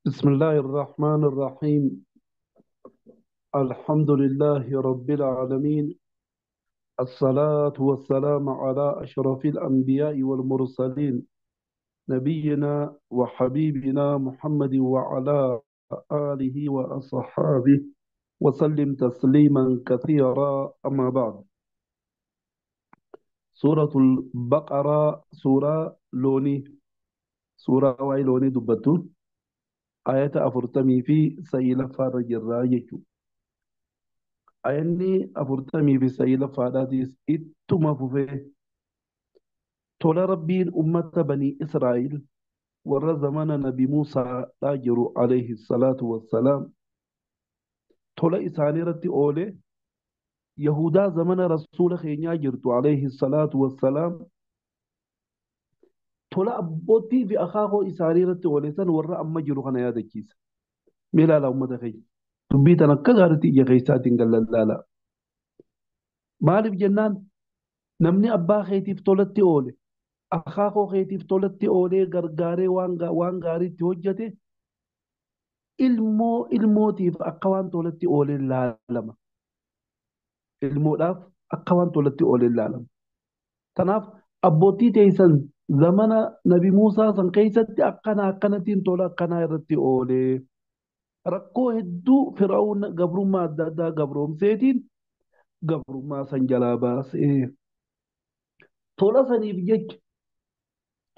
بسم الله الرحمن الرحيم. الحمد لله رب العالمين. الصلاة والسلام على أشرف الأنبياء والمرسلين، نبينا وحبيبنا محمد وعلى آله وأصحابه وسلم تسليما كثيرا. أما بعد، سورة البقرة سورة لوني، سورة واي لوني دبتو، آية أفرتمي في سيلة فرج الرايج. Ayanni afurtamii fi sayila faadhaatis ittuma fufee tola rabbiin ummata banii Israa'el warra zamana nabi Muusaadhaa jiru alayhi salaatu wassalaam tola isaanii irratti oole Yahudaa zamana rasuula keenyaa jirtu alayhi salaatu wassalaam tola abbootii fi akaakoo isaanii irratti oole san warra amma jiru kana yaadachiisa. Mee ilaala ummata keenya dubbii tan akka gaariitti ija keessaatiin gallallaala. Maaliif jennaan namni abbaa keetiif tolatti oole akaakoo keetiif tolatti oolee gargaaree waan gaariitti hojjete ilmoo ilmootiif akka waan tolatti oolee laalama. Ilmoodhaaf akka waan tolatti oolee laalama. Kanaaf abbootii teessan zamana nabi Muusaa san keessatti akkanattiin tola akkanaa irratti oolee rakkoo hedduu Firaa'uun gabrummaa adda addaa gabroomseetiin gabrummaa san jalaa baasee tola saniif jecha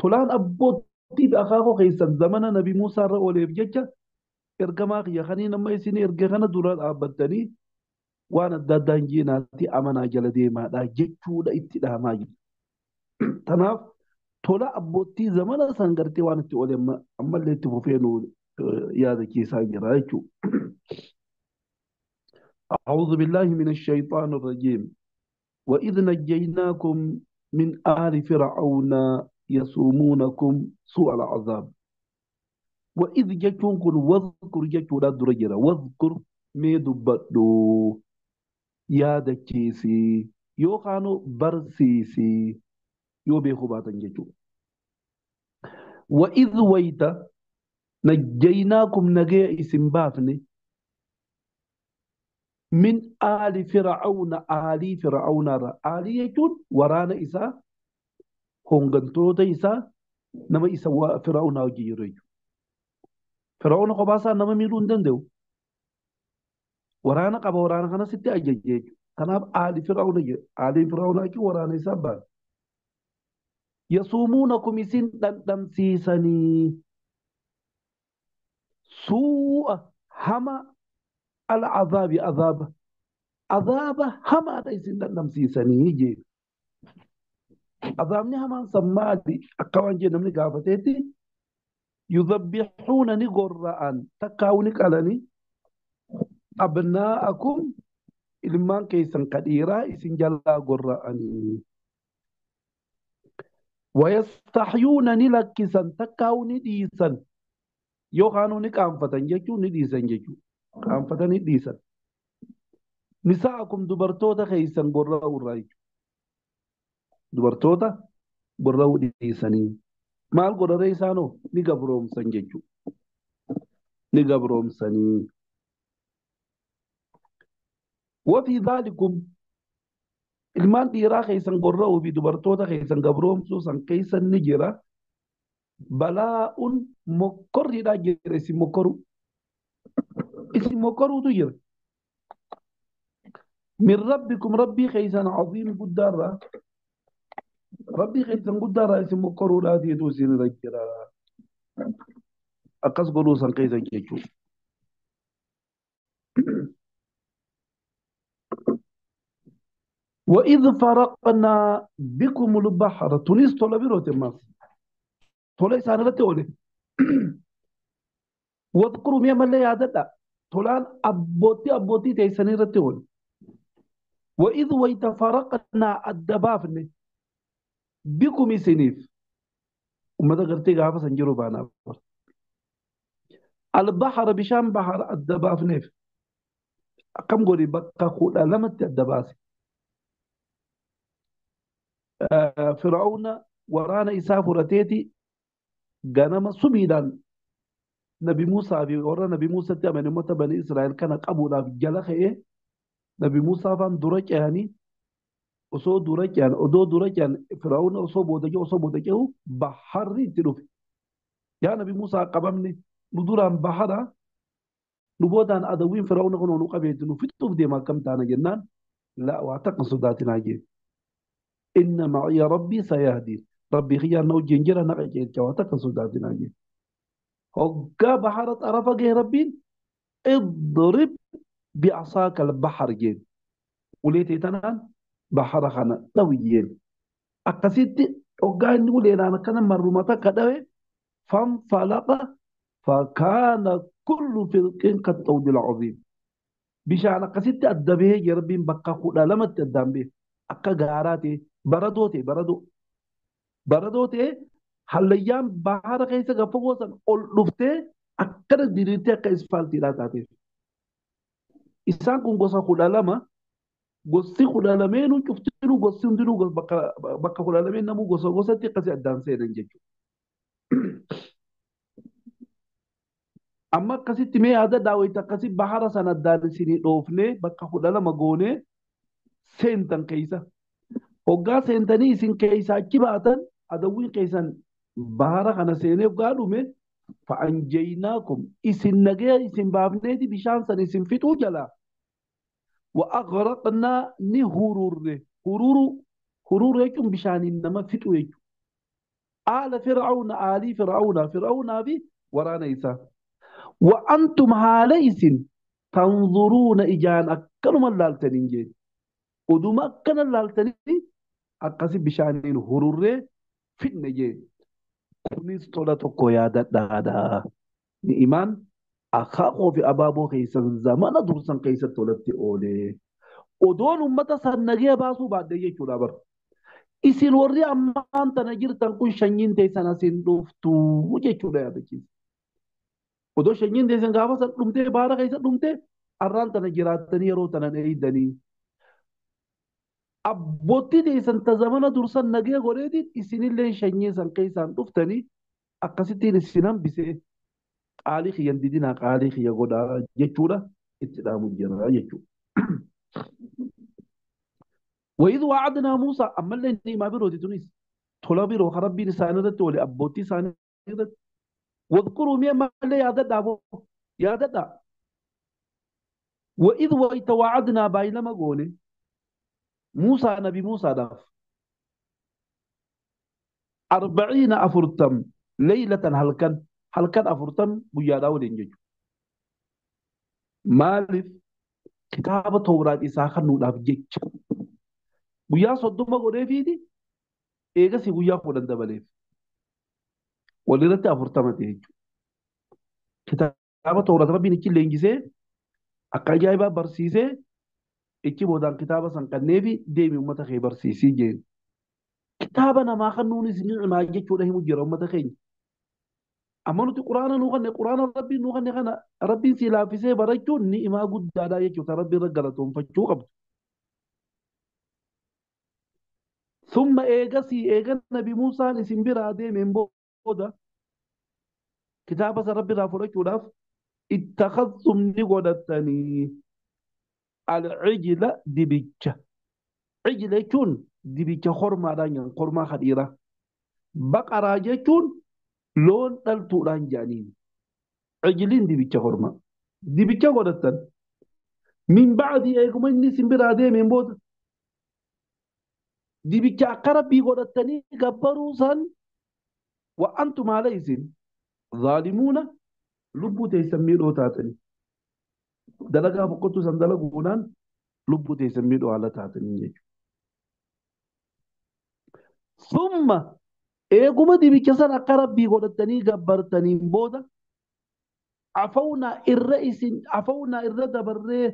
tolaan abbootii fi akaakoo keessan zamana nabi Muusaa irra ooleef jecha ergamaa kiyya kaniin amma isin erge kana dura dhaabbattanii waan adda addaa hin jeenaatti amanaa jala deemaadha jechuudha itti dhaamaa jiru. Kanaaf tola abbootii zamana san gartee waan itti oole ammallee itti fufee nu yaadachiisaa jira jechuudha. أعوذ بالله من الشيطان الرجيم. وإذ نجيناكم من آل فرعون يسومونكم سوء العذاب. وإذ جتون كن واذكر جتون الدرجرة واذكر ميدبدو يا دكيسي يو خانو برسيسي يو بيخو باتن جتون. وإذ ويتا نجيناكم نجي اسم بافني من آل فرعون آل فرعون را آل يجون ورانا إسا هونغنتو إسا نما إسا فرعون وجيرو فرعون قباسا نما ميلون دندو waraana qaba waraana kana sitti ajajje jechuudha. Kanaaf aali fir'auna jedhe aaliin fir'aunaa jechuun waraana isaa baase. Yasuumuunakum isin dhandhamsiisanii suu'a hama al'azaabi azaaba hamaadha isin dhandhamsiisanii jee. Azaabni hamaan san maali akka waan jee namni gaafateetti yudhabbixuuna ni gorra'an takkaa'u ni qalanii abnaa'akum ilmaan keessan kadhiiraa isin jalaa gorra'anii wayastaxyuuna ni lakkisan takkaa'u ni dhiisan yookaan ni qaanfatan jechuun ni dhiisan jechuudha. Qaanfatanii dhiisan nisaakum dubartoota keessan gorra'u irraa jechuudha. Dubartoota gorra'u dhiisanii maal godhare isaanoo ni gabroomsan jechuudha. Ni gabroomsanii وفي ذلكم ilmaan dhiiraa keessan gorra'uu fi dubartoota keessan gabroomsuu san keessan ni jira balaa'un mokkorriidhaa jira isin mokkoruutu jira min rabbikum rabbii keessan caziim guddaarraa rabbii keessan guddaarraa isin mokkoruudhaatiitu isin irra jira akkas godhuu san keessan jechuudha. وإذ فرقنا بكم البحر تونس تولا بيروت ماس تولا إسانا لتولي واذكروا ميا ملا يادتا تولان أبوتي تيساني لتولي وإذ ويتفرقنا الدبافن بكم سنيف وماذا قلتي غافة سنجروا بانا البحر بشام بحر الدبافن كم قولي بقى خود لمت الدباسي فرعون ورانا إساف رتيتي ganama subiidhaan nabi Muusaa fi warra nabi Muusaatti amane uummata bani Israa'el kana qabuudhaaf jala ka'ee nabi Muusaa faan dura ce'anii osoo dura ce'an odoo dura ce'an Firaa'uun osoo booda ce'u baharri itti dhufe. Yaa nabi Muusaa qabamne nu duraan bahara nu boodaan adawwiin Firaa'uun kun nu qabeetti nu fixuuf deema akkam taana jennaan la waa takka sodaatinaa jee. Inna ma'iya rabbii sayahdii. Rabbii xiyyaa na wajjin jira na qajeelcha waa takka sodaatinaa jee. Hoggaa bahara xarafa gahee rabbiin اضرب بعصاك البحر جين وليتي تنان بحر خنا دويين أقصيت أوجان ولينا أنا كان مرمتا كدوي فانفلق فكان كل فرق كالطود العظيم بشان أقصيت الدبيه يربين بقى خدا لما تدام به أكا غاراتي بردوتي هاليام بحر كيسة غفوة أول لفته أكثر ديرتي أكا إسفالتي لا تاتي إسان كون غوصا خدا لما gosti kudha lameenuu cuftinuu gosti hundinuu bakka kudha lameen namuu gosa gosatti akkasii addaan seenan jechuudha. Amma akkasitti mee yaada daawwiti akkasii bahara sana addaan isinii dhoofnee bakka kudha lama goonee seentan keessa. Hoggaa seentanii isin keessa achi baatan adawwiin keessan bahara kana seenee hoggaa dhume fa'anjaynaakum isin nagee isin baafneeti bishaan san isin fixuu jalaa. وأغرقنا نهرور هرور يجون بشان إنما فتو يجون آل فرعون فرعون في ورانا إيسا وأنتم هاليس تنظرون إجان أكنوا من لالتنين جين ودوم أكنا لالتنين أقاسي بشانين هرور فتن جين كنيس طولتو قيادة دادا نئمان أخاقو في أبابو خيسا زمان درسان خيسا تولدتي أولي ودون أمتا سنجي باسو بعد يجو دابر إسين ورّي أمان تنجير تنكون شنين تيسانا سندوفتو وجيشو دا يادكيس ودو شنين تيسان غافا سنلومتي بارا خيسا لومتي أران تنجيرات تنيرو تنانيدني أبوتي تيسان تزمان درسان نجي غوريدي إسين اللي شنين سان خيسان دوفتني أقاسي نسينام بسي قالي خيان دينا قالي خيا غدا جچودا اتدام جرا جچو واذ وعدنا موسى اما اللي ما بيرو دي تونس تولا بيرو ربي لسانه ولي ابوتي سانه واذكروا ما اللي يا ددا واذ وعدنا بايلما غوني موسى نبي موسى داف 40 افرتم ليله halkan 40 guyyaadhaa waliin jechuudha. Maaliif kitaaba Tawraat isaa kennuudhaaf jecha guyyaa 30 godheefiiti eegasii guyyaa 10 dabaleef walirratti 40 ta'e jechuudha. Kitaaba Tawraat rabbiin ichi leenjisee akka ajaa'ibaa barsiisee ichi boodaan kitaaba san kenneefi deemi uummata kee barsiisii jeen. Kitaaba namaa kennuunis ni'imaa jechuudha himu jira uummata keenya. amma nuti quraana nu kanne quraana rabbiin nu kanne kana rabbiin si laaffisee barachuun ni'imaa guddaadha jechuudha rabbiin irra galatoonfachuu qabdu. Summa eegasii eegan nabi Muusaan isin biraa deemeen booda kitaaba san rabbi irraa fudhachuudhaaf ittakhadhtum ni godhattanii al-cijla dibicha. Cijla jechuun dibicha hormaadhaan nyaatan hormaa hadhiiraa. Baqaraa jechuun loon dhaltuudhaan jaaniin. Cijliin dibicha hormaa. Dibicha godhattan. Min ba'adii eeguma inni isin biraa deemeen booda dibicha akka rabbii godhattanii gabbaruu san wa antum alaysin zaalimuuna lubbuu teessan miidhoo taatanii. Dalagaa boqotuu san dalaguudhaan lubbuu teessan miidhoo haala taatanii jechuudha. Summa eeguma dibicha san akka rabbii godhattanii gabbartaniin booda afawna irra dabarree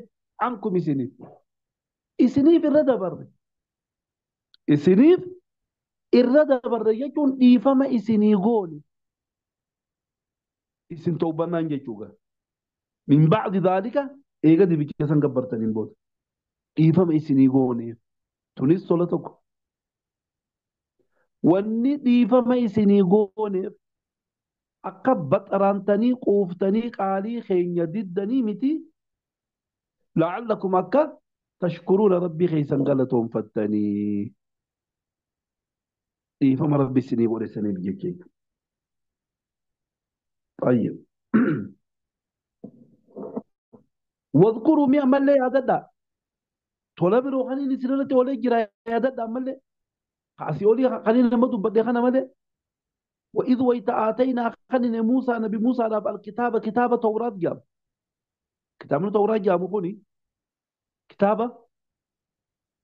ankum isiniif irra dabarre. Isiniif irra dabarre jechuun dhiifama isinii goone. Isin toobannaan jechuudha. Min ba'di dhaalika eega dibicha san gabbartaniin booda dhiifama isinii goone. Tunis tola tokko. Wanni dhiifama isinii gooneef أكبت أرانتني قوفتني قالي خين يددني متي لعلكم أكا تشكرون ربي خيسا قالتهم فتني. إيه فما ربي سني بولي سني بيجيك. طيب. واذكروا مي أمال لي هذا tola biroo kan inni sirriitti olee jira yaadadhaan malee asii olii kan inni nama dubbadde kana malee وإذ ويتآتينا خنن موسى نبي موسى على الكتابة كتابة توراة جاب كتاب توراة جاب كوني كتابة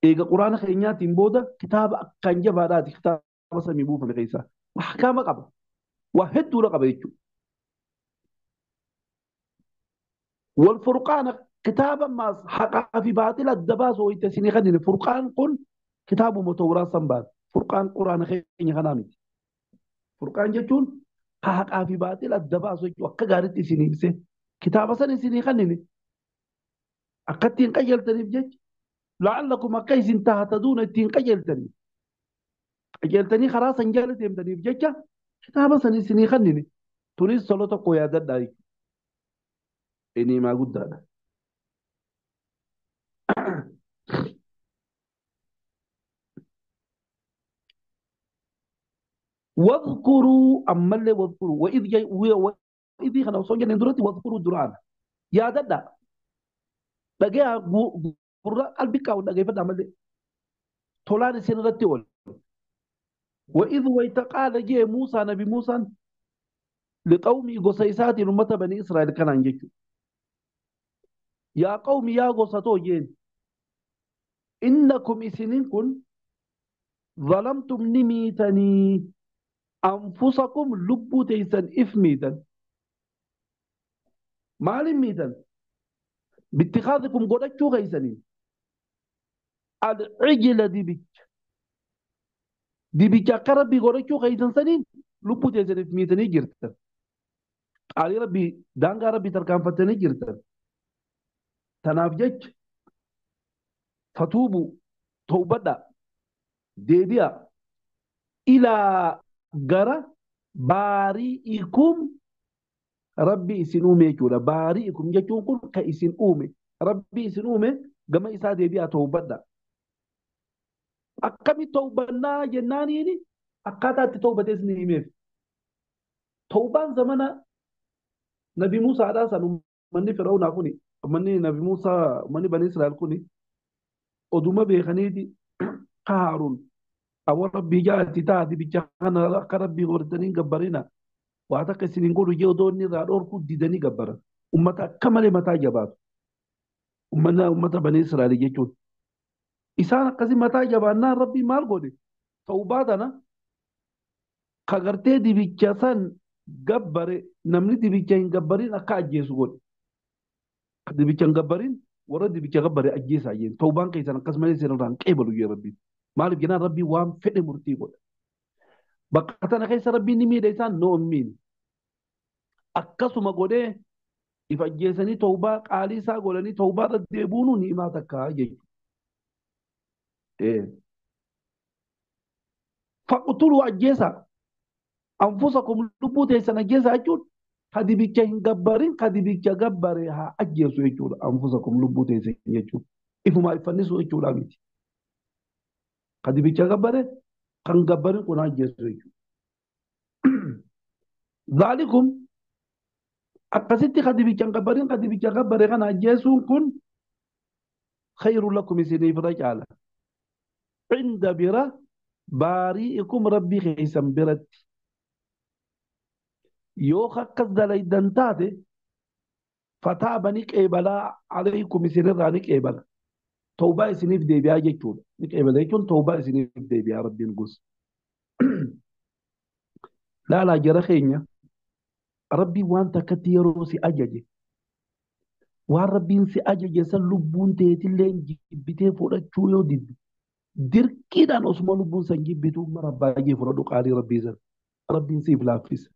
إيجا قرآن خينيات إمبودا كتابة كان جاب هذا كتابة سمي بوفا مقيسا أحكام قبل واحد دولة قبل والفرقان كتابا ما حقا في باطل الدباس ويتسيني خنن فرقان قل كتاب متوراة سنبات فرقان قرآن خيني خنامي فرقان جتون حقا في باطل الدباس وكا غارت إسيني بسي كتابة سن إسيني خنن أكتين قيلتني بجج لعلكم أكيس تهتدون التين قيلتني خلاص انجلت يمتني بجج كتابة سن إسيني خنن تريد صلاة قيادة دايك إني ما قد هذا. واذكروا أما اللي واذكروا وإذ جاي وإذ خنا وصل جن درتي واذكروا دران يا ددا دقيا قرا قلبي كاو دقيا فدا مالي تولاني سنرتي ول وإذ ويتقال جاء موسى نبي موسى لقومي قصيصات أمة بني إسرائيل كان عنجيك يا قوم يا قصتو جين إنكم إسنين ظلمتم نميتني أنفسكم لبو تيسن إفميتن مال ميتن باتخاذكم قدتشو غيسنين العجل دي بيك قربي قدتشو غيسن سنين لبو تيسن إفميتني جرتن علي ربي دانغا ربي تركان فتني جرتن تنافجج فتوبوا توبدا ديبيا إلى غرا بارئكم ربي إسن أومي جولا بارئكم جتون كل كإسن أومي ربي إسن أومي كما إسا ديبيا توبدا أكمي توبنا جنانيني أكاتا توبة إسني ميف توبان زمانا نبي موسى عليه السلام مني فرعون أكوني مني نبي موسى مني بني إسرائيل كوني أدوما بيخنيدي هارون أو ربي جاءت تاتي بجانا ربي غردنين قبرنا وأعتقد سنين قولوا يودوني رادور كود ديدني قبرا أمتا كمالي متا جبات أمتا بني إسرائيل جيشون إسانا قسم متا جبانا ربي مال قولي توباتنا خغرتي دي بجاسان قبر نمني دي بجاين قبرين أكا أجيسو قولي دي بجان قبرين ورد دي بجا قبر أجيس عجين توبان كيسانا قسم مالي سنران قيبلو يا ربي مالك جنا ربي وام فئ مرتي قولي بقتنا كيس ربي نمي ديسان نو مين akkasuma godhee if ajjeesanii tawbaa qaalii isaa godhanii tawbaa irra deebuun ni'imaa takkaa jechuudha. Faqtuluu ajjeesa anfusakum lubbuu teessan ajjeesa jechuudha. Kadibicha hin gabbarin kadibicha gabbare haa ajjeesu jechuudha. Anfusakum lubbuu teessan jechuudha. Ifumaa iffannisu jechuudha miti. Kadibicha gabbare kan gabbarin kun ajjeesu jechuudha. Zaalikum akkasitti kadibicha gabbarin kadibicha gabbare kana ajjeesuun kun خير لكم إسني فرجالا عند برا بارئكم ربي خيسم برت يو خكز دليدن تاتي فتاب نكيبلا عليكم إسني رانك إيبلا توبة إسني في ديبيا جيتون نكيبلا يكون توبة إسني في ديبيا ربي نقص لا جرى خينيا ربي وانت كتيرو سي أجاجي waan rabbiin si ajaje san lubbuun teetillee jibbitee fudhachuu yoo didde dirqiidhaan osuma lubbuun san jibbituu mara baay'ee fudhadhu qaalii rabbii san rabbiin siif laaffisa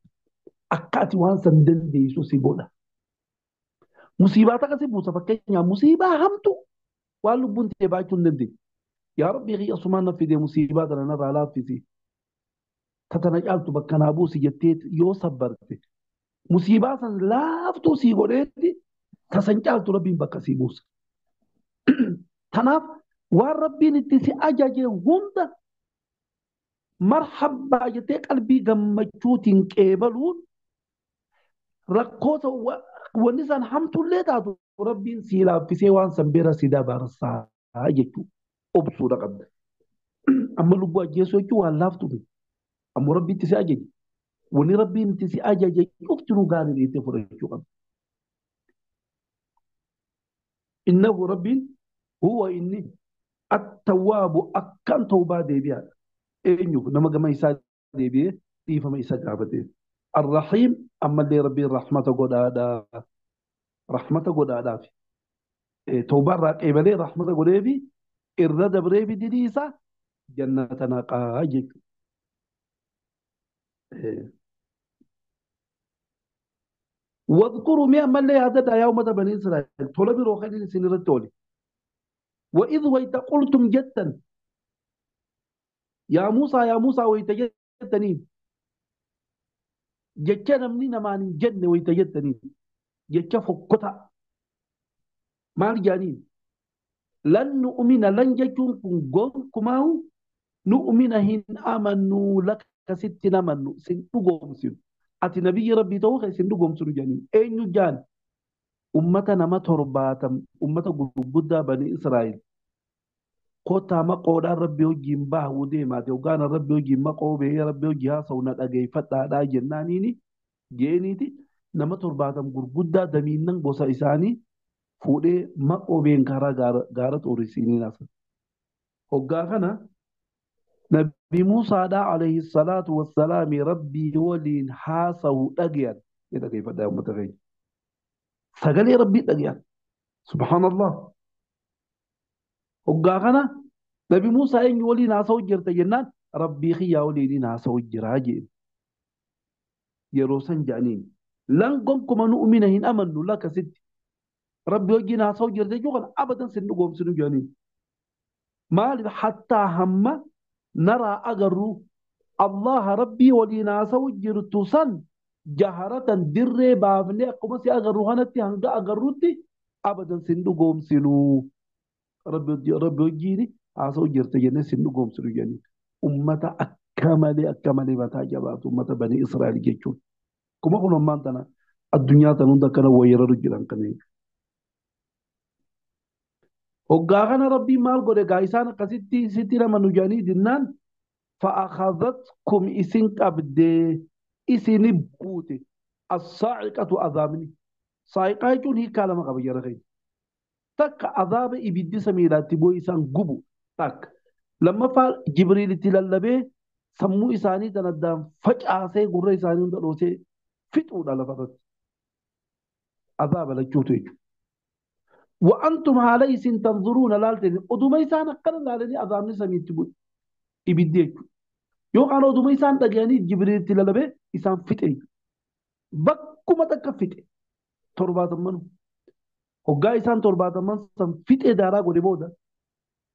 akka ati waan san dandeessu si godha musiibaa takka si buusa fakkeenyaaf musiibaa hamtu waan lubbuun tee baachuu hin dandeenye yaa rabbii kiyya asumaan na fidee musiibaa tana narraa laaffisi tatana caaltu bakka naa buusi jettee yoo sabbarte musiibaa san laaftuu sii godheetti tasan caaltu rabbiin bakka sii buusa. Tanaaf waan rabbiin itti si ajaje hunda marhabbaa jettee qalbii gammachuutiin qeebaluun rakkoota wanni san hamtullee taatu rabbiin sii laaffisee waan san bira si dabarsaa jechuudha. Obsuudha qabda. Amma lubbuu ajjeesuu jechuun waan laaftuu ammoo rabbiin itti si ajaje. Wanni rabbiin itti si ajaje cuftinuu gaarii dhiittee fudhachuu qabda. Innahu rabbiin huwa inni attawwaabu akkaan tawbaa deebi'aadha. Eenyuuf nama gama isaa deebi'ee dhiifama isa gaafate. Arrahiim ammallee rabbiin rahmata godhaadhaa. Rahmata godhaadhaaf. Tawbaa irraa qeebalee rahmata godheefi irra dabree bididii isaa jannata naqaa jechuudha. واذكروا مئة من لا يهدد يا أمة بني إسرائيل طلب روحين سنين التولي وإذ ويت قلتم جدا يا موسى ويت جدني جتنا منين ما نجن ويت جدني جت فكتا ما الجانين لن نؤمن لن جتون كنقوم كماو نؤمن هن آمنوا لك ستنا منو سنقوم سن أتي نبي ربي توخي سنقوم سن جانين أين جان أمة نما ترباتم أمة قبضة بني إسرائيل كوتا ما قولا ربي وجيم باه وديمات وقانا ربي وجيم ما قوبه ربي وجيها صونا أجي فتا دا جنانيني جينيتي نما ترباتم قبضة دمينن بوسا إساني فودي ما قوبين كارا غارت أوريسيني ناسا وقانا نبي موسى دا عليه الصلاة والسلام ربي ولين حاسه أجيان إذا كيف دا متغير سقالي ربي أجيان سبحان الله وقانا نبي موسى إني ولين حاسه جرت جنان ربي خيا ولين حاسه جراجين يروسن جانين لن قمكم نؤمنهن أمنوا لك ست ربي ولين حاسه جرت جوغن أبدا سنقوم سنو جانين مال حتى هم نرى أجرو الله ربي ولينا سوجر توسن جهرة در بابني أقوم سي أجرو هنتي هنجا أجروتي أبدا سندو قوم سنو ربي وجيني أسوجر تجني سندو قوم سنو يعني أمة أكمل متى جبات أمة بني إسرائيل جيشون كما قلنا ما أنتنا الدنيا تنون كنا وير رجلا كنين وقاغنا ربي مال قد قايسان قصدتي ستنا من نجاني دنان فأخذتكم إسن قبد إسن بوت الصاعقة عذابني صاعقة يكون هي كلمة قبل رغي تك عذاب إبدي سميلات تبو إسان قبو تك لما فعل جبريل تلالبه سمو إساني تندام فجأة سي قرر إساني تلوسي فتو دالفقت عذاب لجوتو وأنتم عليه تنظرون لالتين أدوما إسان أقرن لالني عذابني سميت تبو إبدي yoo kan oduma isaan dhagayanii jibriilti lalabe isaan fixe bakkuma takka fixe torbaataman hoggaa isaan torbaataman san fixe daaraa godhe booda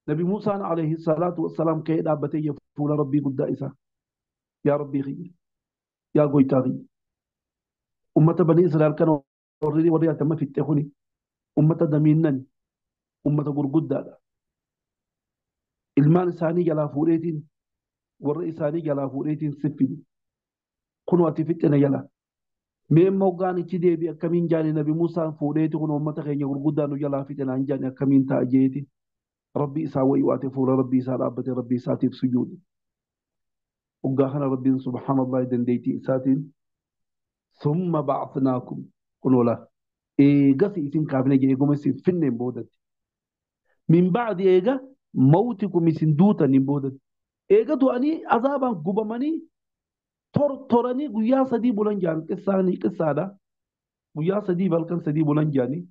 nabi Muusaan alayhi salaatu wassalaam ka'ee dhaabbatee fuula rabbii guddaa isaa yaa rabbii kiyya yaa goytaa kiyya ummata banii Israa'el kana warri atama fixe kuni ummata damiinnan ummata gurguddaadha ilmaan isaanii jalaa fuudheetiin warra isaanii jalaa fuudheetiin siffidi kun ati fixxina jala mee moggaan ichi deebi akkamiin jaani nabi Muusaan fuudheeti kun uummata keenya gurguddaa nu jalaa fixinaan jaani akkamiin ta'a jeeti rabbi isaa wayii waate fuula rabbi isaa dhaabbate rabbi isaatiif sujuudi hoggaa kana rabbiin subhaanallah dandeettii isaatiin summa ba'athnaakum kun ola eegas isin kaafne eeguma isin finneen boodatti min ba'di eega mawtikum isin duutaniin boodatti eega du'anii azaabaan gubamanii tortoranii guyyaa sadii bulan jaan qissaadha guyyaa sadii balkan sadii bulan jaanii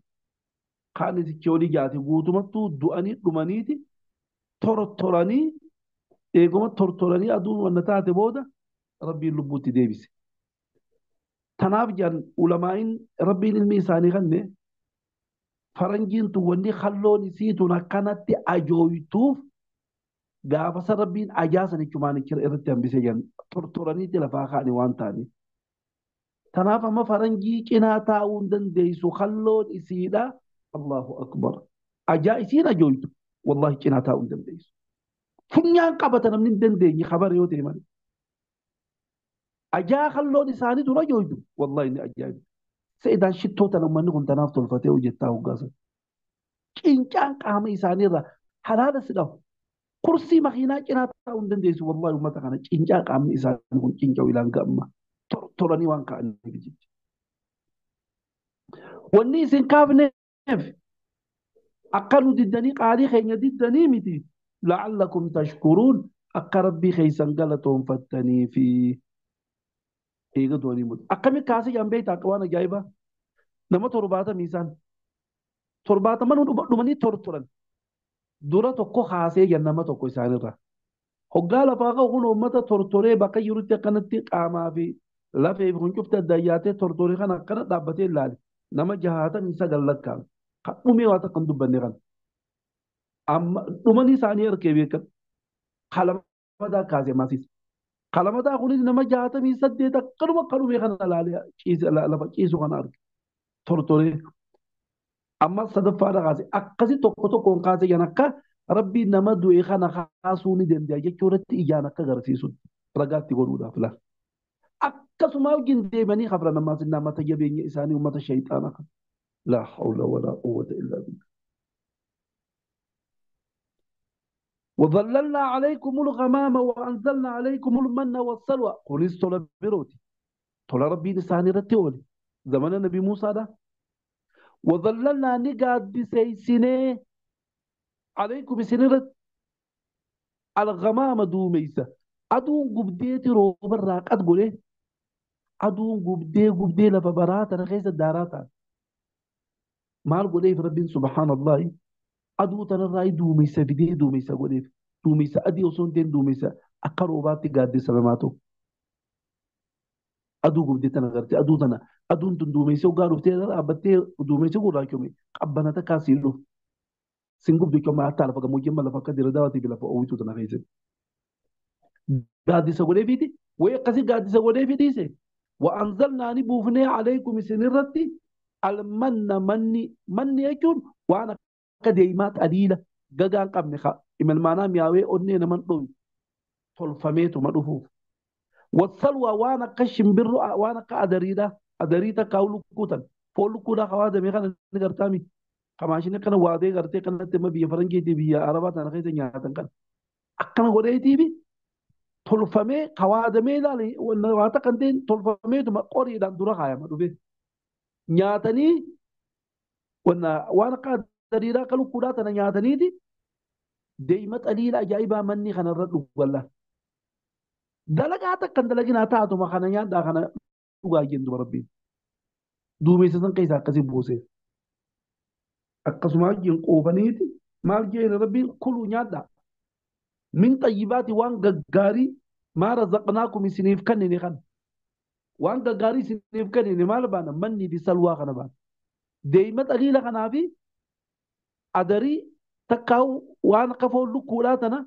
kaan isichi olii jaati guutumattuu du'anii dhumaniiti tortoranii eeguma tortoranii aduun wanna taate booda rabbiin lubbuutti deebise tanaaf jaan ulamaa'iin rabbiin ilmi isaanii kanne faranjiin tun wanni halloon isiitun akkanatti ajooytuuf gaafasa rabbiin ajaasan ichumaan irratti hambisee jiran tortoraniitti lafaa kaa'anii waan ta'aniif Tanaaf amma faranjii cinaa taa'uu hin dandeessu kalloon isiidha. Allahu akbar. Ajaa isiin ajooytu wallahi cinaa taa'uu hin dandeessu. Funyaan qabata namni hin dandeenye kabar yoo ta'e malee. Ajaa kalloon isaanii dura ajooytu wallahi ni ajaa'iba. Seedaan shittoota namni kun tanaaf tolfatee hojjettaa hoggaasa. Cincaan qaama isaaniirra halaala si dhabu. Kursii makiinaa cinaa taa'uu hin dandeessu wallahi uummata kana cincaa qaamni isaanii kun cinca'u ilaan ga'amma. Tortoranii waan ka'aniif jechuudha. Wanni isin kaafneef akka nu diddanii qaalii keenya diddanii miti. La'allakum tashkuruun akka rabbii keessan galatoonfattanii fi eegatu waliin mutu. Akkami kaasee jaan beektaa akka waan ajaa'ibaa nama 70 isaan 70 dhumanii tortoran dura tokko kaasee jan nama tokko isaanirra. Hoggaa lafaa ka'u kun uummata tortoree bakka jirutti akkanatti qaamaa fi lafee fi huncufte adda ayyaatee tortoree kana akkana dhaabbatee ilaale nama 69 lakkaa'ame. Kan dhumee waan akka hin dubbanne kan. Amma dhumanii isaanii harkee beekan. Kalamadaa kaasee maasiis. Kalamadaa kunis nama 68 akkanuma akka dhumee kana ilaalee lafa ciisu kana arge. Tortoree. Amma sadaffaadha kaasee akkasii tokko tokkoon kaasee jan akka rabbii nama du'e kana kaasuu ni danda'a jechuu irratti ijaan akka agarsiisu ragaatti godhuudhaaf laal. Akkasuma wajjin deemanii hafra namaas mata jabeenya isaanii uummata shayxaana kan. لا حول ولا قوة إلا بالله. وظللنا عليكم الغمام وأنزلنا عليكم المن والسلوى قل استوى بروتي طول ربي لساني رتولي زمن النبي موسى ده. وظللنا نقاد بسيسنة عليكم سنرت الغمام دوميسة أدون قبديتي روبر راك أتقولي أدون قبدي لفبرات أنا خيس الدارات maal godheef rabbiin subhaanallahi aduu tanarraa duumessa fidee duumessa godheef duumessa adii osoo hin ta'in duumessa akka roobaatti gaaddisa namaa ta'u aduu gubdee tana agartee aduu tana aduun tun duumessa hoggaa dhuftee dhaabbattee duumessa gurraachume qabbana takkaa siin dhufu siin gubdee kuma hatta lafa gammoojjii lafa akka dira daawwatii fi lafa ooyituu tana keessatti gaaddisa godheefiti way akkasii gaaddisa godheefitiise wa'anzalnaa ni buufnee alaykum isinirratti المن مني يجون وانا كديمات قليله جاجان قبل إما المعنى مياوي أني نمن طوي طلفميت ومدفوف والسلوى وانا كشم بالرؤى وانا كأدريدا كاولو كوتن فولو كودا خواد ميغان نغرتامي كماشي كان وادي غرتي كان تم بي فرنجي تي بي عربات انا خيت نياتن كان اكن غودي تي بي طلفمي خواد ميلالي واتا كنتين طلفميت ما قوري دان دورا خايا مدفوف nyaatanii waan akka dariiraa qalu kudhaa tana nyaataniiti deema xaliila ajaa'ibaa manni kanarra dhugalla. Dalagaa takkan dalaginaa taatuma kana nyaadhaa kana dhugaa jennu rabbiin. Duumessa san keessaa akkasii buusee. Akkasuma wajjin quufaniiti maal jeen rabbiin kuluu nyaadhaa. Min xayyibaati waan gaggaarii maa razaqnaakum isiniif kennine kana. waan gaggaarii isiniif kennine maal baana manni fi salwaa kana baana. Deema xaliila kanaa fi adarii takkaa'u waan akka foon lukkuudhaa tana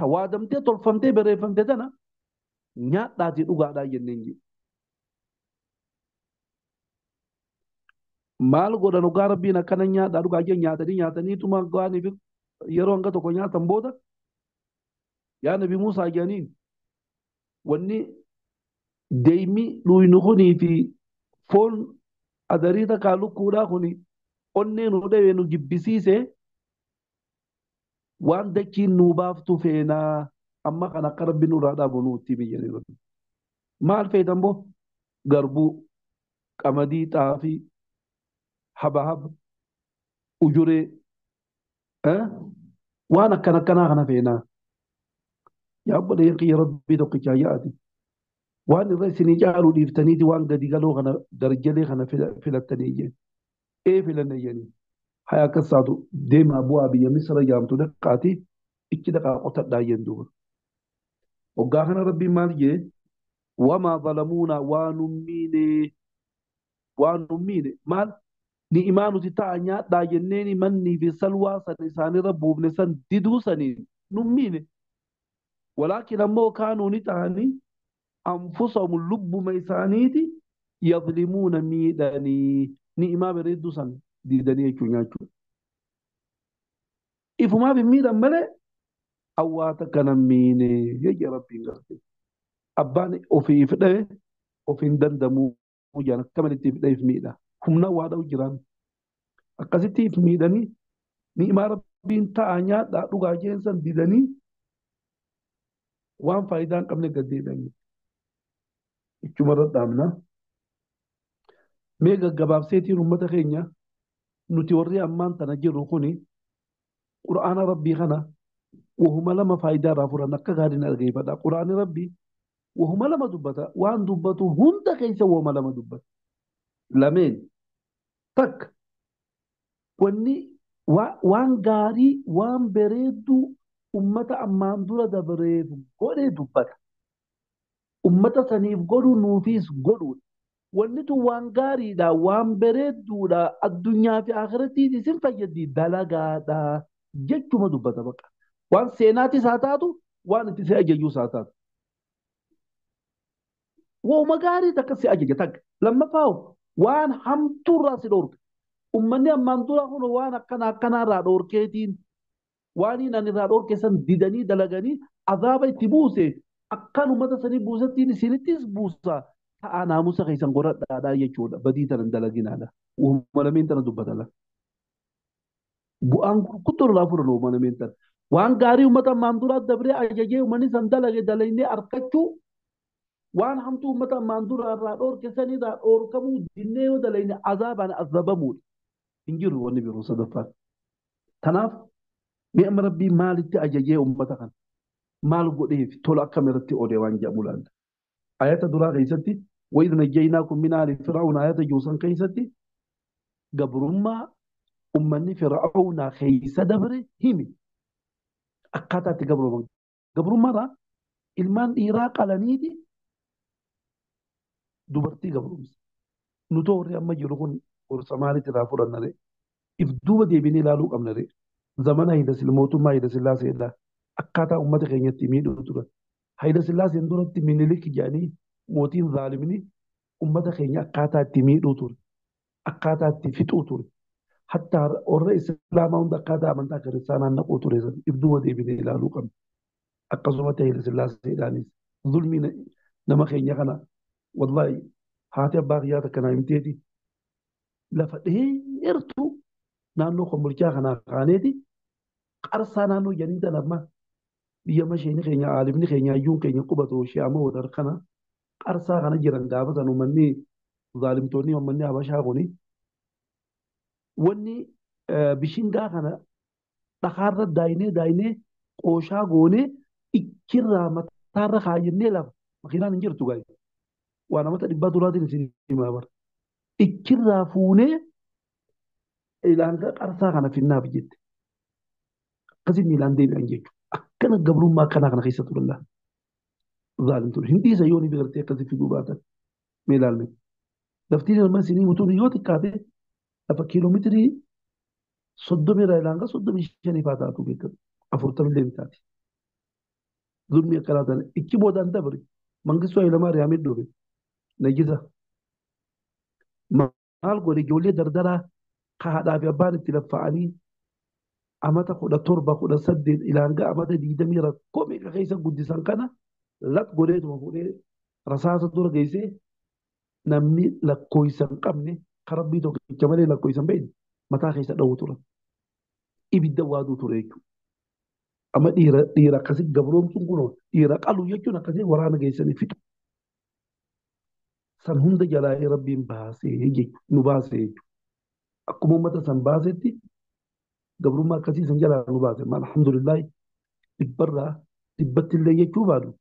tawaadamtee tolfamtee bareeffamte tana nyaadhaatii dhugaadhaa jenneen jedhe. Maal godhan dhugaa rabbiin akkana nyaadhaa dhugaa jee nyaataniituma gaaniif yeroo hanga tokko nyaatan booda yaa nabi Muusaa jedhaniin wanni deemi dhuynu kunii fi foon adarii takkaa lukkuudhaa kuni onnee nu dhawee nu jibbisiise waan dachiin nuu baaftu feenaa amma kan akka rabbi nurraa dhaabu nuutti biyyanii rabbi. Maal feetan boo garbuu qamadii xaafii habahab ujuree waan akkanaa kana feenaa yaa obboleeyyan kiyya rabbii tokkichaa yaa'ati. Waan irra isinii caaluu dhiiftaniiti waan gadi galoo kana darjalee kana filattanii jeen. Filanne jennii. Haa akkas taatu deemaa bu'aa biyya Misra jaamtu dhaqaatii ichi dhaqaa qotadhaa jeen duuba. Waggaa kana rabbiin maal jee wamaa zalamuuna waan nummiine maal ni'imaa nuti ta'a nyaadhaa jenneeni mannii fi salwaa san isaanirra buufne san diduu saniin nummiine. Walaakin ammoo kaanuu ni ta'anii أنفسهم اللب ميسانيتي يظلمون ميداني نئما بريدو سن ديداني يجو إفما بميدان ملي أواتا كان ميني يجي ربي نغرتي أباني أوفي فده أوفي دندمو جانا كمان تفده في ميدا همنا وادا وجران أكاسيتي في ميداني نئما ربي انتا آنيا دا لغا جينسان ديداني وان فايدان قبل قد ديداني إچو دامنا ميغا قباب سيتي رمتا خينيا نتي وري أمان تنجر رخوني قرآن ربي خنا وهم لما فايدة رافورا نكا غارين الغيبة قرآن ربي وهم لما دبتا وان دبتو هند كيسا وهم لما دبتا لمن تك وني وان غاري وان بريدو أمتا أمان دورا دبريد قولي دبتا أمتا سنيف قولو نوفيس قولو wanni tun waan gaariidha waan bareedduudha addunyaa fi akhirattiis isin fayyaddi dalagaadha jechuma dubbata baqa waan seenaatis haa taatu waan itti si ajajuus haa taatu wauma gaarii takka si ajaja takka lammaffaa waan hamtuurraa si dhoorka ummanni ammaan dura kun waan akkanaarraa dhoorkeetiin waan ani irraa dhoorke san didanii dalaganii azaaba itti buuse akkan ummata sanii buusattiin isinittis buusa ta'a naamusa keessan godhadhaadhaa jechuudha badii tanan dalaginaadha uumama lameen tana dubbatala bu'aan gurguddoo lolaa furan uumama lameen tana waan gaarii uummata ammaan duraa dabree ajajee uummanni san dalage dalagnee arkachuu waan hamtuu uummata ammaan duraa irraa dhoorke sanirraa dhoorkamuu dinnee yoo dalagne azaabaan azabamuudha hin jiru wanni biroo sadaffaan tanaaf mi'a rabbii maalitti ajajee uummata kan maal godheef tola akkam irratti oodee waan jedhamu laalla. آيات درا كيستي وإذ نجيناكم من آل فرعون آيات جوسان كيستي قبرما أمني فرعون خيس دبر همي أقاتات قبرما را ilmaan dhiiraa qalaniiti dubartii gabrumsa. Nutoo warri amma jiru kun gorsa maalitti irraa fudhannare if duuba deebinee ilaaluu qabnare zamana mootummaa Hayila Sillaaseedha akkaataa uummata keenyatti miidhuu turan. Hayila Sillaaseen duratti minilik jedhanii mootiin zaalimni uummata keenya akkaataa itti miidhuu ture akkaataa itti fixuu ture. Hatta warra Islaamaa hunda akkaataa amantaa kiristaanaa naquu ture if duuba deebinee ilaaluu qabna. Akkasumatti Hayila Sillaaseedhaanis zulmii nama keenya kana wallahi haati abbaa kiyyaa takka naa himteeti lafa dheertuu naannoo kombolchaa kanaa kaaneeti qarsaa naannoo janiin amma biyya masheeni keenya aalimni keenya hayyuun keenya qubatu shi'ama wadar kana qarsaa kana jiran gaafatan uummanni zaalimtoonni uummanni habashaa kuni wanni bishingaa kana dhakaarra daayinee qooshaa goonee ikkirraa mataarra kaayannee lafa makiinaan hin jirtu gaa'e waa namata dhibbaa duraatiin isin himaa bara ikkirraa fuunee ilaanga qarsaa kana finnaaf jette akkasiin miilaan deebi'an jechuudha. Akkana gabrummaa akkanaa kana keessa turan laata. Zaalimtuun hin dhiisa yoo ni biqiltee akkasii fiduu baatan meelaalme. Laftiin ilma isinii mutuun yoo xiqqaate lafa kiiloomeetirii 30 irraa ilaanga 35 fa'aa taatu beekamu 40 illee taati. Zulmii akkanaa ta'an ichi boodaan dabre mangistuu Hayilamaariyaam iddoo najisa maal godhe ijoollee dardaraa haadhaa fi abbaan itti laffa'anii amata 17 18 ilaanga amata 20 rakkoo meeqa keessa guddisan kana lat godheetuma fuudhee rasaasa dura geessee namni lakkoofsa hin qabne karabbii tokkicha malee lakkoofsa hin beekne mataa keessa dha'u ture. Ibidda waaduu ture jechuudha. Amma dhiira akkasii gabroomsuun kunoo dhiira qalu jechuun akkasii waraana geessanii fixu. San hunda jalaa rabbiin baasee nu baasee jechuudha. Akkuma uummata san baasetti gabrummaa akkasii san jalaa nu baase. Alhamdulillah dhibbatti illee jechuu baadu.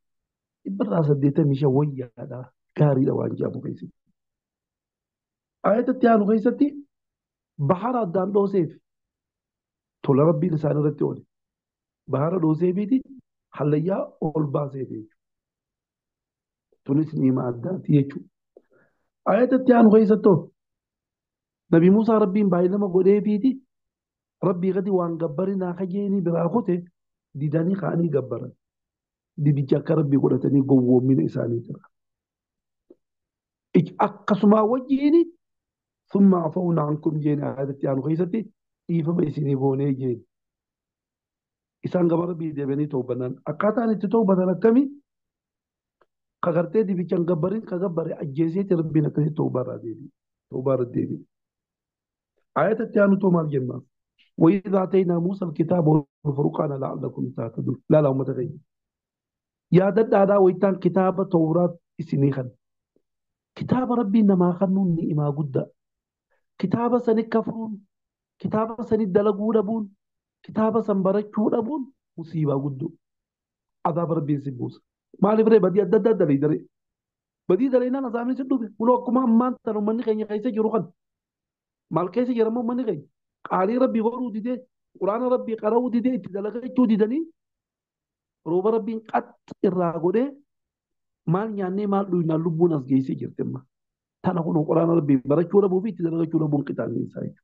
Dhibbarraa 85 wayyaadha gaariidha waan jedhamu keessatti. Ayatatti aanu keessatti bahara addaan dhooseef tola rabbiin isaan irratti oole. Bahara dhooseefiiti hallayyaa ol baaseef jechuudha. Tunis ni'ima addaati jechuudha. Ayatatti aanu keessatti Nabi Musaa rabbiin baay'inama godheefiiti rabbii gadi waan gabbarinaa kajeeni biraa kute didanii ka'anii gabbaran. Didicha akka rabbii godhatanii gowwoomina isaanii jira. akkasuma wajjiini summa afawna ankum jeeni aayatatti aanu keessatti dhiifama isinii boonee jeeni. Isaan gama rabbii deebi'anii toobbatan akkaataan itti toobbatan akkamii ka gartee dibichaan gabbariin ka gabbare ajjeeseeti rabbiin akkasitti toobarraa deebi'i. Aayatatti aanu too maal jennaan وإذا آتينا موسى الكتاب والفرقان لعلكم تهتدون لا لا متغير يا دد هذا ويتان كتاب توراة سنيخا كتاب ربي إنما خنون إما قد كتاب سنك كفرون كتاب سنك دلقون أبون كتاب سنبركون أبون مصيبة قد عذاب ربي سبوس ما لفري بدي أدد دلي دري بدي دلينا نظامي سدوه ولو كما أمان تنو مني خيني خيسي جروخا مال كيسي جرمو مني خيني قالي ربي غورو ديدي قرآن ربي قرأو ديدي اتدلقا ديدني روبا ربي قد الراغودي مال نياني مال دوينا لبون as geessee jirti amma. Tana kun quraana rabbii barachuu dhabuu fi itti dalagachuu dhabuun qixaan isaa jechuudha.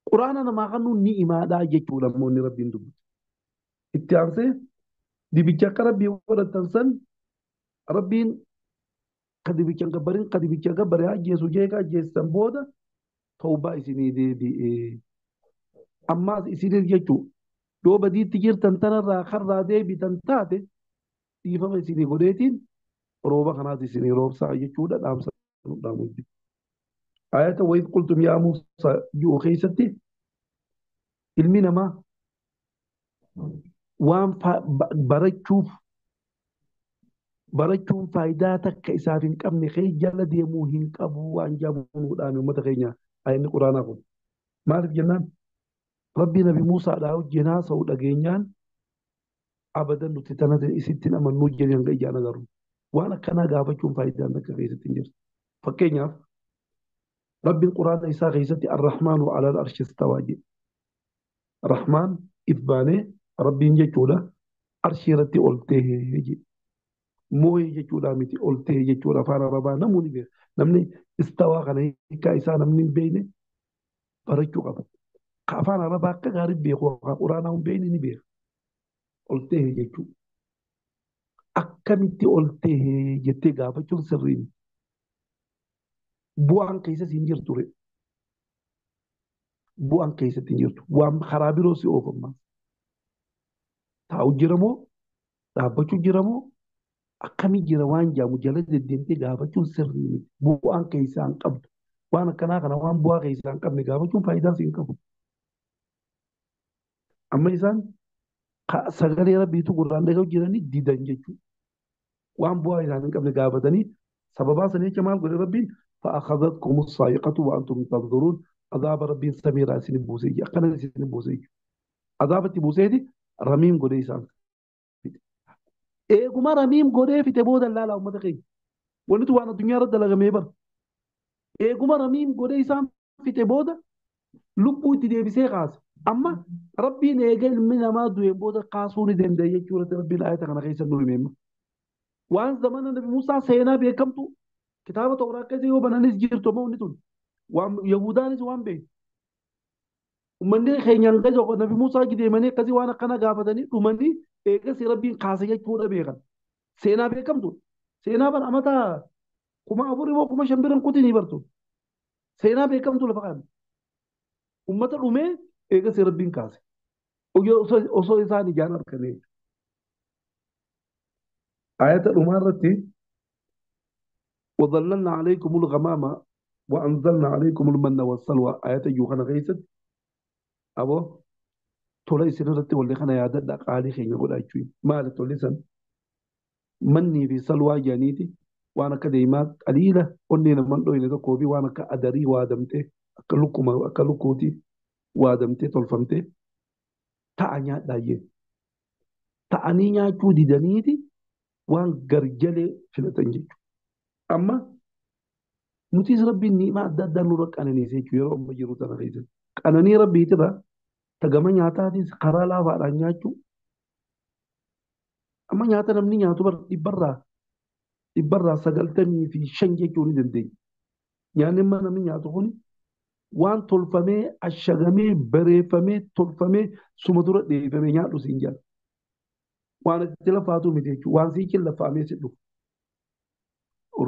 Quraana namaa kan nuun ni imaadhaa jechuudha namoonni rabbiin dubbatu. Itti aansee dibicha akka rabbii godhatan san rabbiin ka dibicha gabbarin ka dibicha gabbare ajjeesu jeeqa ajjeessan booda tawbaa isinii deebi'ee. Ammaas isinis jechuudha. Yoo badiitti jirtan tanarraa karraa deebitan taate dhiifama isinii godheetiin rooba kanaas isinii roobsaa jechuudha dhaamsa dhaamu. Ayata wayit qultum yaa Muusaa ji'u keessatti ilmi namaa waan barachuun faayidaa takka isaaf hin qabne kee jala deemuu hin qabu waan jaamuudhaan uummata keenya ayinni quraanaa kun. Maaliif jennaan rabbi nabi Muusaadhaa wajjin haasa'u dhageenyaan abadan nuti tanatti isitti amannuu jedhan hanga ijaan agarru. Waan akkanaa gaafachuun faayidaan takka keessatti hin jirtu. Fakkeenyaaf rabbiin quraana isaa keessatti arrahmaanu alal arshi istawaa jedhe. Rahmaan ifbaanee rabbiin jechuudha arshii irratti ol ta'ee jedhe. Moo'ee jechuudha miti ol ta'ee jechuudha afaan arabaa namoonni beeku. Namni istawaa kana hiikaa isaa namni hin beekne barachuu qaba. Ka afaan arabaa akka gaarii beeku quraanaa hin beekne ni beeka. Ol ta'ee jechuudha. Akkamitti ol ta'ee jettee gaafachuun sirriin bu'aan keessas hin jirtu. Bu'aan keessatti hin jirtu. Waan karaa biroo si oofamma. Taa'u jiramoo dhaabbachuu jiramoo akkamii jira waan jaamu jala deddeemtee gaafachuun sirriin bu'aan keessaa hin qabdu. Waan akkanaa kana waan bu'aa keessaa hin qabne gaafachuun faayidaas hin qabu. Amma isaan sagalee rabbiitu gurraan dhaga'u jiranii didan jechuudha. Waan bu'aa isaan hin qabne gaafatanii sababaa sanii jecha maal godhe rabbiin فأخذتكم الصاعقة وأنتم تنظرون عذاب ربي سميرا سن بوسيجي أكنا سن بوسيجي عذاب تبوسيدي رميم قولي سام إيه كما رميم قولي في تبودا لا لا أمتى خي ونتو أنا الدنيا رد لغا ميبر إيه كما رميم قولي سام في تبودا لبو تدي بسي قاس أما ربي نيجل من ما دوي بودا قاسوني دين دي يجورة ربي الآية أنا خيسا نوري ميم وان زمان النبي موسى سينا بيكمتو كتابة توراة كذي هو بنانيس جيرتو ما ونيتون وام يهودانيس وام بي ومني خينيان كذي هو نبي موسى كذي مني كذي وانا كنا قافتني ومني إيه سيربين قاسية كورا بيغان سينا بيكم تو سينا بن أمتا كما أبوري مو كما شمبرن كوتيني برتو سينا بيكم تو لفقان أمتا رومي إيه سيربين قاسي ويو إساني جانا كني آية الأمارة وظللنا عليكم الغمامة وأنزلنا عليكم المن والسلوى آيات يوحنا غيثت أبو تولي سنرت واللي خنا يعدد قالي خين يقول أيشوي ما لتولي سن مني في سلوى جانيتي وأنا كديمات قليلة قلنا من دو إنه كوبي وأنا كأدري وادمته أكلكوتي وادمته تلفمته تعنيا دايه تعنيا كودي دنيتي وان غرجلي فلتنجي أما نتيس ربي نيما أدى نورك أنا نسيت يرى أم جروت أنا خيزن أنا ني ربي ترى تجمع نياتا دي قرا لا ولا نياتو أما نياتا نمني نياتو برا سجلتني في شنجة كوني دندي يعني ما نمني نياتو هوني وان تلفمي الشجمي بريفمي تلفمي سمدورة دي فمي نياتو سينجان وان تلفاتو مديك وان سيكل لفامي سدو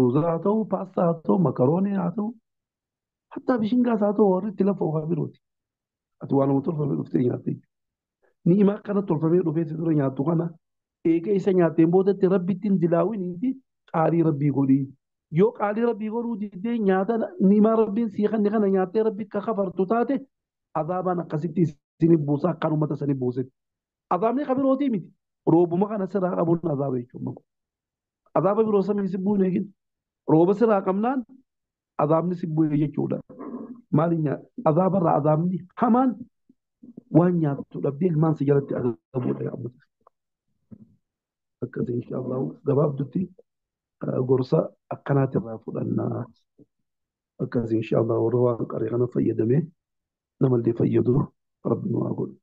ruuzaa haa ta'u, paastaa haa ta'u, makaroonii haa ta'u, hattaa bishingaas haa ta'u warri itti lafa ofaa birooti. Ati waanuma tolfamee dhuftee nyaatte. Ni'imaa kana tolfamee dhufee si dura nyaattu kana eega isa nyaatteen boodatti rabbitti hin dilaawinii fi qaalii rabbii godhii. Yoo qaalii rabbii godhuu diddee nyaata ni'imaa rabbiin sii kanne kana nyaattee rabbi akka kafartu taate azaabaan akkasitti isinif buusa akkaan uummata sanii buusetti. Azaabni kan birootii miti. Roobuma kana sirraa qabuun azaaba jechuudha. Azaaba biroo samii si buune eegin. Rooba sirraa qabnaan azaabni si bu'e jechuudha. Maali azaabarraa azaabni hamaan waan nyaattu dhabdee ilmaan si jalatti agabuudha yaa'amutti. Akkasii inshaallah gabaabdutti gorsa akkanaatirraa fudhannaa. Akkasii inshaallah warra waan qaree kana fayyadamee namallee fayyadu rabbi nu haa godhu.